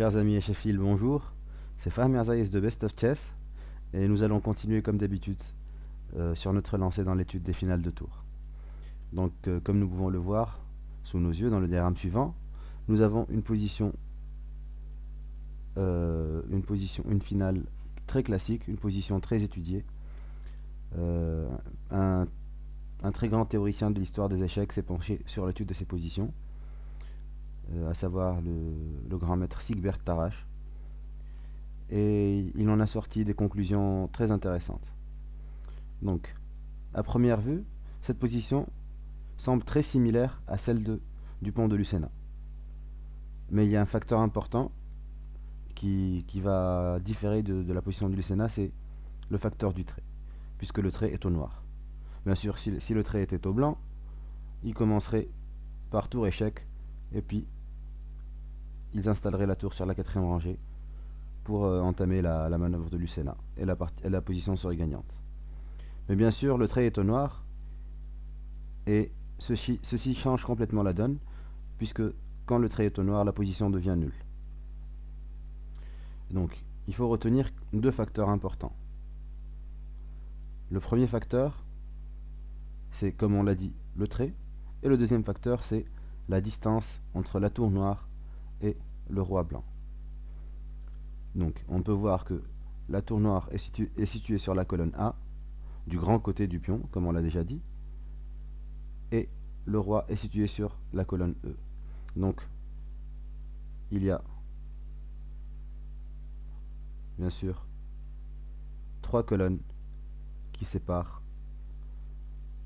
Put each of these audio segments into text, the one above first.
Chers amis et chefs, bonjour. C'est Fahmi Azaïs de Best of Chess et nous allons continuer comme d'habitude sur notre lancée dans l'étude des finales de tour. Donc, comme nous pouvons le voir sous nos yeux dans le diagramme suivant, nous avons une finale très classique, une position très étudiée. Euh, un, un très grand théoricien de l'histoire des échecs s'est penché sur l'étude de ces positions, à savoir le grand maître Sigbert Tarrasch. Et il en a sorti des conclusions très intéressantes. Donc, à première vue, cette position semble très similaire à celle du pont de Lucena. Mais il y a un facteur important qui va différer de la position du Lucena, c'est le facteur du trait, puisque le trait est au noir. Bien sûr, si le trait était au blanc, il commencerait par tour échec, et puis ils installeraient la tour sur la quatrième rangée pour entamer la manœuvre de Lucena, et la position serait gagnante. Mais bien sûr, le trait est au noir, et ceci change complètement la donne, puisque quand le trait est au noir, la position devient nulle. Donc, il faut retenir deux facteurs importants. Le premier facteur, c'est, comme on l'a dit, le trait, et le deuxième facteur, c'est la distance entre la tour noire et le roi blanc. Donc, on peut voir que la tour noire est située sur la colonne A, du grand côté du pion, comme on l'a déjà dit, et le roi est situé sur la colonne E. Donc, il y a, bien sûr, trois colonnes qui séparent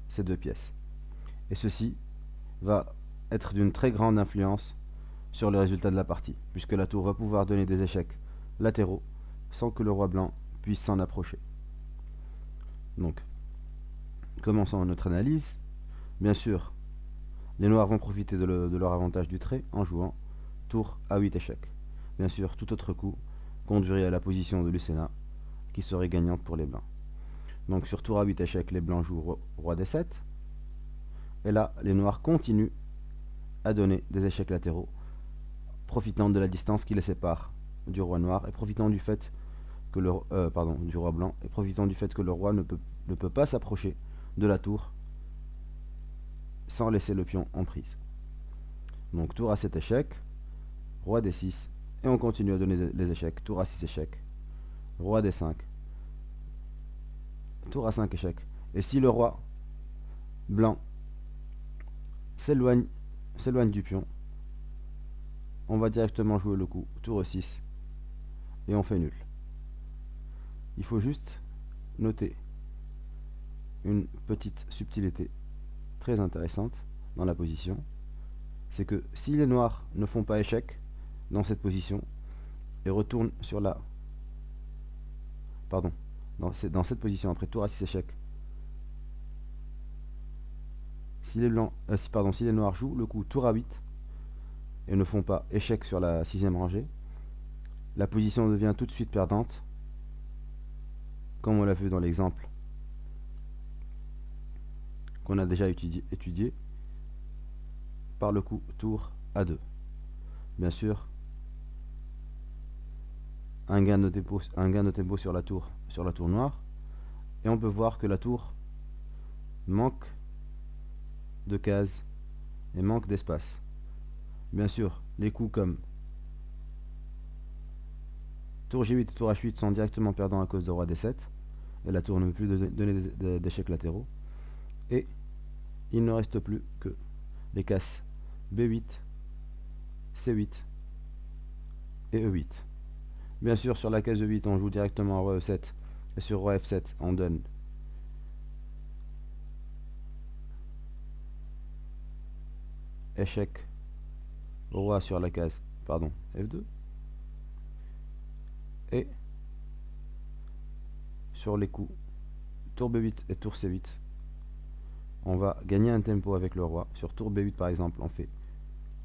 ces deux pièces. Et ceci va être d'une très grande influence sur le résultat de la partie, puisque la tour va pouvoir donner des échecs latéraux sans que le roi blanc puisse s'en approcher. Donc, commençons notre analyse. Bien sûr, les noirs vont profiter de leur avantage du trait en jouant tour A8 échecs. Bien sûr, tout autre coup conduirait à la position de Lucena, qui serait gagnante pour les blancs. Donc sur tour A8 échecs, les blancs jouent roi D7. Et là, les noirs continuent à donner des échecs latéraux, profitant de la distance qui les sépare du roi noir et profitant du fait que du roi blanc, et profitant du fait que le roi ne peut pas s'approcher de la tour sans laisser le pion en prise. Donc tour A7 échec, roi D6, et on continue à donner les échecs. Tour A6 échec, roi D5, tour A5 échec. Et si le roi blanc s'éloigne du pion, on va directement jouer le coup tour E6 et on fait nul. Il faut juste noter une petite subtilité très intéressante dans la position, c'est que si les noirs ne font pas échec dans cette position et retournent sur la... Pardon, dans cette position après tour A6 échec, si les noirs jouent le coup tour A8 et ne font pas échec sur la sixième rangée, la position devient tout de suite perdante, comme on l'a vu dans l'exemple qu'on a déjà étudié par le coup tour A2. Bien sûr, un gain de tempo sur la tour noire, et on peut voir que la tour manque de cases et manque d'espace. Bien sûr, les coups comme tour G8 et tour H8 sont directement perdants à cause de roi D7, et la tour ne peut plus donner d'échecs latéraux, et il ne reste plus que les cases B8, C8 et E8. Bien sûr, sur la case E8, on joue directement roi E7, et sur roi F7, on donne échec roi sur la case F2, et sur les coups tour B8 et tour C8, on va gagner un tempo avec le roi. Sur tour B8 par exemple, on fait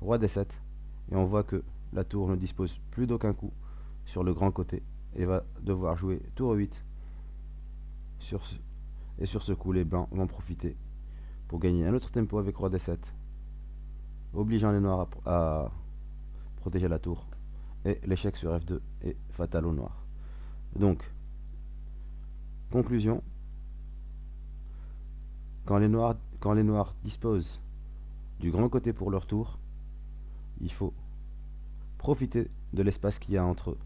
roi D7, et on voit que la tour ne dispose plus d'aucun coup sur le grand côté et va devoir jouer tour E8. Et sur ce coup, les blancs vont profiter pour gagner un autre tempo avec roi D7, obligeant les noirs à protéger la tour et l'échec sur F2 est fatal au noir. Donc, conclusion, quand les noirs disposent du grand côté pour leur tour, il faut profiter de l'espace qu'il y a entre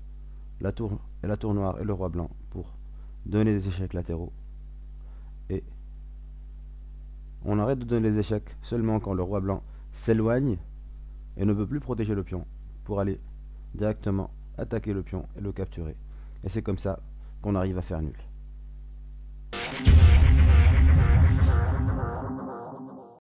la tour noire et le roi blanc pour donner des échecs latéraux. Et on arrête de donner les échecs seulement quand le roi blanc s'éloigne et ne peut plus protéger le pion pour aller directement attaquer le pion et le capturer. Et c'est comme ça qu'on arrive à faire nul.